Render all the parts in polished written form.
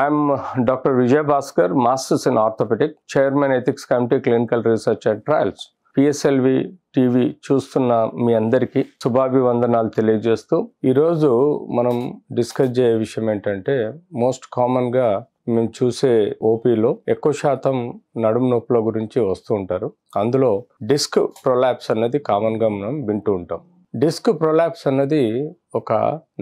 I'm Dr. Vijay Bhaskar, Masters in Orthopedic, Chairman Ethics Committee, Clinical Research and Trials. PSLV TV చూస్తున్న మీ అందరికీ శుభాభివందనాలు తెలియజేస్తూ ఈరోజు మనం డిస్కస్ చేసే విషయం ఏంటంటే మోస్ట్ కామన్గా మేము చూసే ఓపీలో ఎక్కువ శాతం నడుము నొప్పుల గురించి వస్తూ ఉంటారు. అందులో డిస్క్ ప్రొలాప్స్ అన్నది కామన్గా మనం వింటూ ఉంటాం. డిస్క్ ప్రొలాప్స్ అన్నది ఒక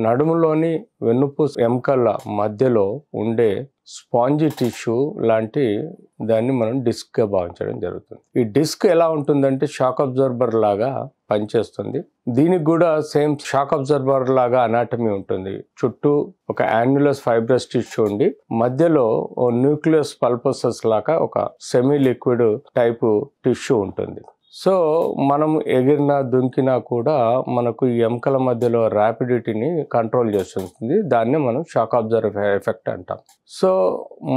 నడుములోని వెన్నుపూస ఎముకల మధ్యలో ఉండే స్పాంజీ టిష్యూ లాంటి దాన్ని మనం డిస్క్గా భావించడం జరుగుతుంది. ఈ డిస్క్ ఎలా ఉంటుందంటే షాక్ అబ్జర్బర్ లాగా పనిచేస్తుంది. దీనికి కూడా సేమ్ షాక్ అబ్జర్బర్ లాగా అనాటమీ ఉంటుంది. చుట్టూ ఒక యాన్యులస్ ఫైబ్రస్ టిష్యూ ఉండి మధ్యలో న్యూక్లియస్ పల్పోసస్ లాగా ఒక సెమీ లిక్విడ్ టైపు టిష్యూ ఉంటుంది. సో మనం ఎగిరినా దుంకినా కూడా మనకు ఈ ఎముకల మధ్యలో ర్యాపిడిటీని కంట్రోల్ చేస్తుంది. దాన్ని మనం షాక్ అబ్జర్వ్ ఎఫెక్ట్ అంటాం. సో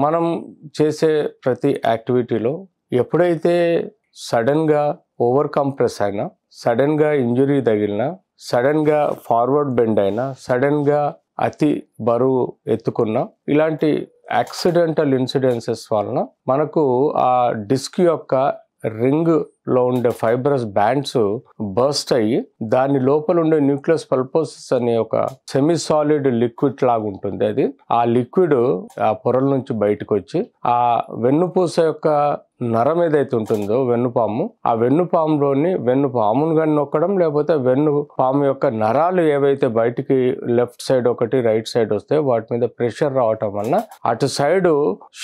మనం చేసే ప్రతి యాక్టివిటీలో ఎప్పుడైతే సడన్గా ఓవర్ కంప్రెస్ అయినా, సడన్గా ఇంజురీ తగిలినా, సడన్గా ఫార్వర్డ్ బెండ్ అయినా, సడన్గా అతి బరువు ఎత్తుకున్నా, ఇలాంటి యాక్సిడెంటల్ ఇన్సిడెన్సెస్ వలన మనకు ఆ డిస్క్ యొక్క రింగ్లో ఉండే ఫైబ్రస్ బ్యాండ్స్ బర్స్ట్ అయ్యి దాని లోపల ఉండే న్యూక్లియస్ పల్పోసిస్ అనే ఒక సెమీ సాలిడ్ లిక్విడ్ లాగా ఉంటుంది. అది ఆ లిక్విడ్ ఆ పొరల నుంచి బయటకు వచ్చి ఆ వెన్నుపూస యొక్క నరం ఏదైతే ఉంటుందో వెన్నుపాము, ఆ వెన్నుపామును కానీ నొక్కడం, లేకపోతే వెన్నుపాము యొక్క నరాలు ఏవైతే బయటికి లెఫ్ట్ సైడ్ ఒకటి రైట్ సైడ్ వస్తే వాటి మీద ప్రెషర్ రావటం వలన అటు సైడు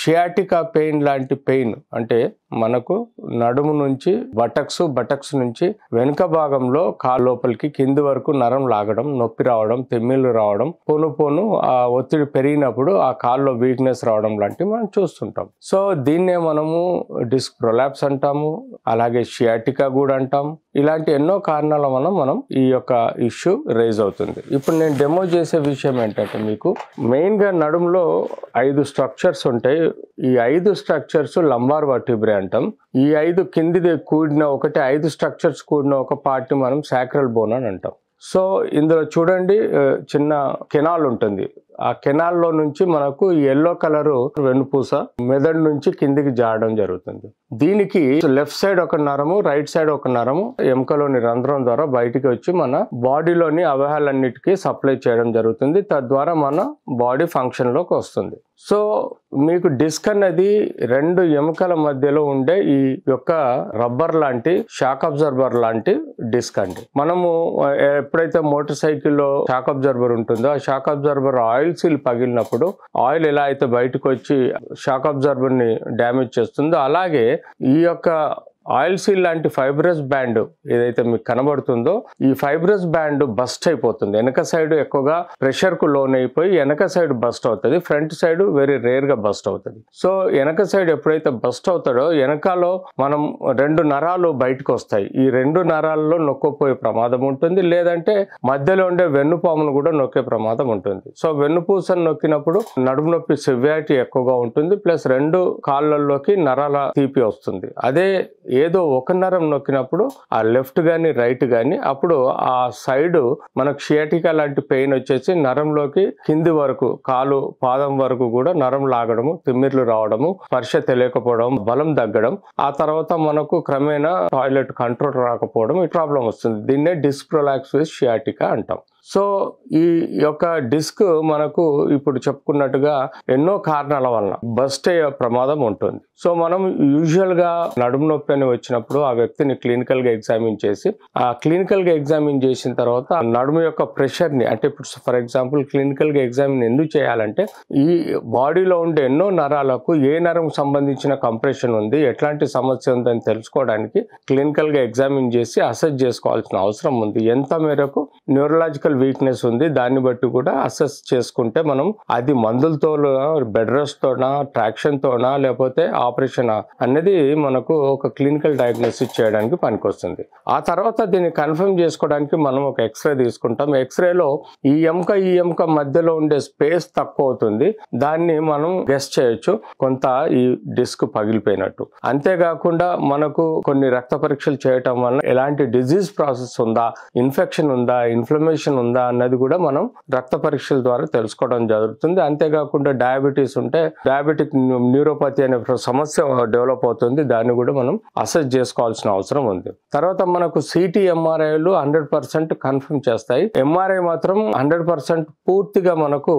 షియాటికా పెయిన్ లాంటి పెయిన్, అంటే మనకు నడుము నుంచి బటక్స్ నుంచి వెనుక భాగంలో కాలు లోపలికి కింది వరకు నరం లాగడం, నొప్పి రావడం, తెమ్మిళ్ళు రావడం, పోను ఆ ఒత్తిడి పెరిగినప్పుడు ఆ కాల్లో వీక్నెస్ రావడం లాంటివి మనం చూస్తుంటాం. సో దీన్నే మనము డిస్క్ ప్రొలాప్స్ అంటాము, అలాగే షియాటికా కూడా అంటాం. ఇలాంటి ఎన్నో కారణాల వల్ల మనం ఈ యొక్క ఇష్యూ రైజ్ అవుతుంది. ఇప్పుడు నేను డెమో చేసే విషయం ఏంటంటే, మీకు మెయిన్గా నడుములో 5 స్ట్రక్చర్స్ ఉంటాయి. ఈ 5 స్ట్రక్చర్స్ లంబార్ వర్టిబ్రే అంటాం. ఈ 5 కిందిది కూడిన 5 స్ట్రక్చర్స్ కూడిన ఒక పార్ట్ని మనం సాక్రల్ బోన్ అని అంటాం. సో ఇందులో చూడండి, చిన్న కెనాల్ ఉంటుంది. ఆ కెనాల్లో నుంచి మనకు ఎల్లో కలరు వెన్నుపూస మెదడు నుంచి కిందికి జారడం జరుగుతుంది. దీనికి లెఫ్ట్ సైడ్ ఒక నరము, రైట్ సైడ్ ఒక నరము ఎముకలోని రంధ్రం ద్వారా బయటికి వచ్చి మన బాడీలోని అవయవాలన్నిటికీ సప్లై చేయడం జరుగుతుంది. తద్వారా మన బాడీ ఫంక్షన్లోకి వస్తుంది. సో మీకు డిస్క్ అనేది 2 ఎముకల మధ్యలో ఉండే ఈ యొక్క రబ్బర్ లాంటి షాక్ అబ్జర్బర్ లాంటి డిస్క్ అండి. మనము ఎప్పుడైతే మోటార్ సైకిల్లో షాక్ అబ్జర్బర్ ఉంటుందో ఆ షాక్ అబ్జర్బర్ ఆయిల్ సీల్ పగిలినప్పుడు ఆయిల్ ఎలా అయితే బయటకు వచ్చి షాక్ అబ్జర్బర్ ని డ్యామేజ్ చేస్తుందో, అలాగే ఈ యొక్క ఆయిల్ సీల్ లాంటి ఫైబ్రస్ బ్యాండ్ ఏదైతే మీకు కనబడుతుందో ఈ ఫైబ్రస్ బ్యాండ్ బస్ట్ అయిపోతుంది. వెనక సైడ్ ఎక్కువగా ప్రెషర్ కు లోన్ అయిపోయి వెనక సైడ్ బస్ట్ అవుతుంది. ఫ్రంట్ సైడ్ వెరీ రేర్ గా బస్ట్ అవుతుంది. సో వెనక సైడ్ ఎప్పుడైతే బస్ట్ అవుతాడో వెనకాలో మనం 2 నరాలు బయటకు వస్తాయి. ఈ 2 నరాల్లో నొక్కపోయే ప్రమాదం ఉంటుంది, లేదంటే మధ్యలో ఉండే వెన్నుపామును కూడా నొక్కే ప్రమాదం ఉంటుంది. సో వెన్నుపూసను నొక్కినప్పుడు నడుము నొప్పి సివియారిటీ ఎక్కువగా ఉంటుంది, ప్లస్ 2 కాళ్ళల్లోకి నరాల తీపి వస్తుంది. అదే ఏదో ఒక నరం నొక్కినప్పుడు ఆ లెఫ్ట్ కానీ రైట్ కానీ అప్పుడు ఆ సైడ్ మనకు షియాటికా లాంటి పెయిన్ వచ్చేసి నరంలోకి కింది వరకు పాదం వరకు కూడా నరం లాగడము, తిమ్మిర్లు రావడము, స్పర్శ తెలియకపోవడం, బలం తగ్గడం, ఆ తర్వాత మనకు క్రమేణా టాయిలెట్ కంట్రోల్ రాకపోవడం ఈ ప్రాబ్లం వస్తుంది. దీన్నే డిస్క్ ప్రొలాప్స్ విత్ షియాటికా అంటాం. సో ఈ యొక్క డిస్క్ మనకు ఇప్పుడు చెప్పుకున్నట్టుగా ఎన్నో కారణాల వలన బస్ట్ అయ్యే ప్రమాదం ఉంటుంది. సో మనం యూజువల్గా నడుము నొప్పి అని వచ్చినప్పుడు ఆ వ్యక్తిని క్లినికల్గా ఎగ్జామిన్ చేసి, ఆ క్లినికల్గా ఎగ్జామిన్ చేసిన తర్వాత నడుము యొక్క ప్రెషర్ని, అంటే ఇప్పుడు ఫర్ ఎగ్జాంపుల్ క్లినికల్గా ఎగ్జామిన్ ఎందుకు చేయాలంటే ఈ బాడీలో ఉండే ఎన్నో నరాలకు ఏ నరం సంబంధించిన కంప్రెషన్ ఉంది, ఎట్లాంటి సమస్య ఉందని తెలుసుకోవడానికి క్లినికల్గా ఎగ్జామిన్ చేసి అసెస్ చేసుకోవాల్సిన అవసరం ఉంది. ఎంత మేరకు న్యూరలాజికల్ వీక్నెస్ ఉంది దాన్ని బట్టి కూడా అసెస్ చేసుకుంటే మనం అది మందులతో, బెడ్ రెస్ట్ తోనా, ట్రాక్షన్ తోనా, లేకపోతే ఆపరేషన్ అనేది మనకు ఒక క్లినికల్ డయాగ్నోసిస్ చేయడానికి పనికొస్తుంది. ఆ తర్వాత దీన్ని కన్ఫర్మ్ చేసుకోవడానికి మనం ఒక ఎక్స్రే తీసుకుంటాం. ఎక్స్రేలో ఈ ఎముక మధ్యలో ఉండే స్పేస్ తక్కువ అవుతుంది. దాన్ని మనం గెస్ చేయొచ్చు కొంత ఈ డిస్క్ పగిలిపోయినట్టు. అంతేకాకుండా మనకు కొన్ని రక్త పరీక్షలు చేయటం వల్ల ఎలాంటి డిజీజ్ ప్రాసెస్ ఉందా, ఇన్ఫెక్షన్ ఉందా, ఇన్ఫ్లమేషన్ ఉందా అన్నది కూడా మనం రక్త పరీక్షల ద్వారా తెలుసుకోవడం జరుగుతుంది. అంతేకాకుండా డయాబెటీస్ ఉంటే డయాబెటిక్ న్యూరోపతి అనే సమస్య డెవలప్ అవుతుంది, దాన్ని కూడా మనం అసెస్ చేసుకోవాల్సిన అవసరం ఉంది. తర్వాత మనకు సిటీ ఎంఆర్ఐలు 100% కన్ఫర్మ్ చేస్తాయి. ఎంఆర్ఐ మాత్రం 100% పూర్తిగా మనకు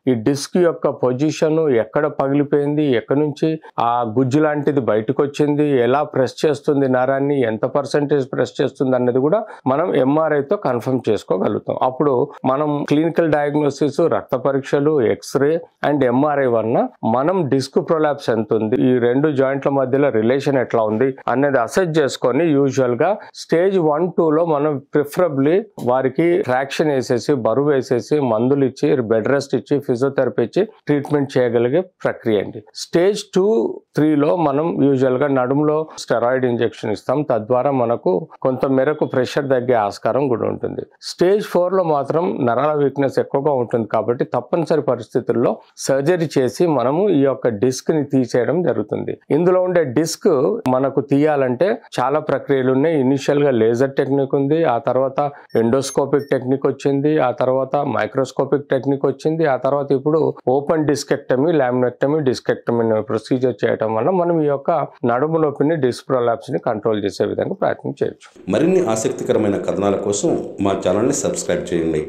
ఈ డిస్క్ యొక్క పొజిషన్, ఎక్కడ పగిలిపోయింది, ఎక్కడి నుంచి ఆ గుజ్జు లాంటిది బయటకు వచ్చింది, ఎలా ప్రెస్ చేస్తుంది నరాన్ని, ఎంత పర్సెంటేజ్ ప్రెస్ చేస్తుంది అన్నది కూడా మనం ఎంఆర్ఐతో కన్ఫర్మ్ చేసుకోగలుగుతాం. అప్పుడు మనం క్లినికల్ డయాగ్నోసిస్, రక్త పరీక్షలు, ఎక్స్రే అండ్ ఎంఆర్ఐ వలన మనం డిస్క్ ప్రొలాప్స్ ఎంత ఉంది, ఈ రెండు జాయింట్ల మధ్యలో రిలేషన్ ఎట్లా ఉంది అనేది అసెస్ చేసుకొని యూజువల్ గా స్టేజ్ 1, 2లో మనం ప్రిఫరబ్లీ వారికి ట్రాక్షన్ వేసేసి, బరువు వేసేసి, మందులు ఇచ్చి, బెడ్ రెస్ట్ ఇచ్చి, ఫిజియోథెరపీ ఇచ్చి ట్రీట్మెంట్ చేయగలిగే ప్రక్రియ అండి. స్టేజ్ 2, 3లో మనం యూజువల్ గా నడుములో స్టెరాయిడ్ ఇంజెక్షన్ ఇస్తాం, తద్వారా మనకు కొంత మేరకు ప్రెషర్ తగ్గే ఆస్కారం కూడా ఉంటుంది. స్టేజ్ 4లో మాత్రం నరాల వీక్నెస్ ఎక్కువగా ఉంటుంది కాబట్టి తప్పనిసరి పరిస్థితుల్లో సర్జరీ చేసి మనము ఈ యొక్క డిస్క్ ని తీసేయడం జరుగుతుంది. ఇందులో ఉండే డిస్క్ మనకు తీయాలంటే చాలా ప్రక్రియలు ఉన్నాయి. ఇనిషియల్ గా లేజర్ టెక్నిక్ ఉంది, ఆ తర్వాత ఎండోస్కోపిక్ టెక్నిక్ వచ్చింది, ఆ తర్వాత మైక్రోస్కోపిక్ టెక్నిక్ వచ్చింది, ఆ తర్వాత ఇప్పుడు open discectomy, laminectomy, discectomy procedure చేయడం వల్ల మనం ఈ యొక్క నడుము నొప్పిని, డిస్క్ ప్రొలాప్స్ ని కంట్రోల్ చేసే విధంగా ప్రయత్నం చేయొచ్చు. మరిన్ని ఆసక్తికరమైన కథనాల కోసం మా ఛానల్ని సబ్స్క్రైబ్ చేయండి.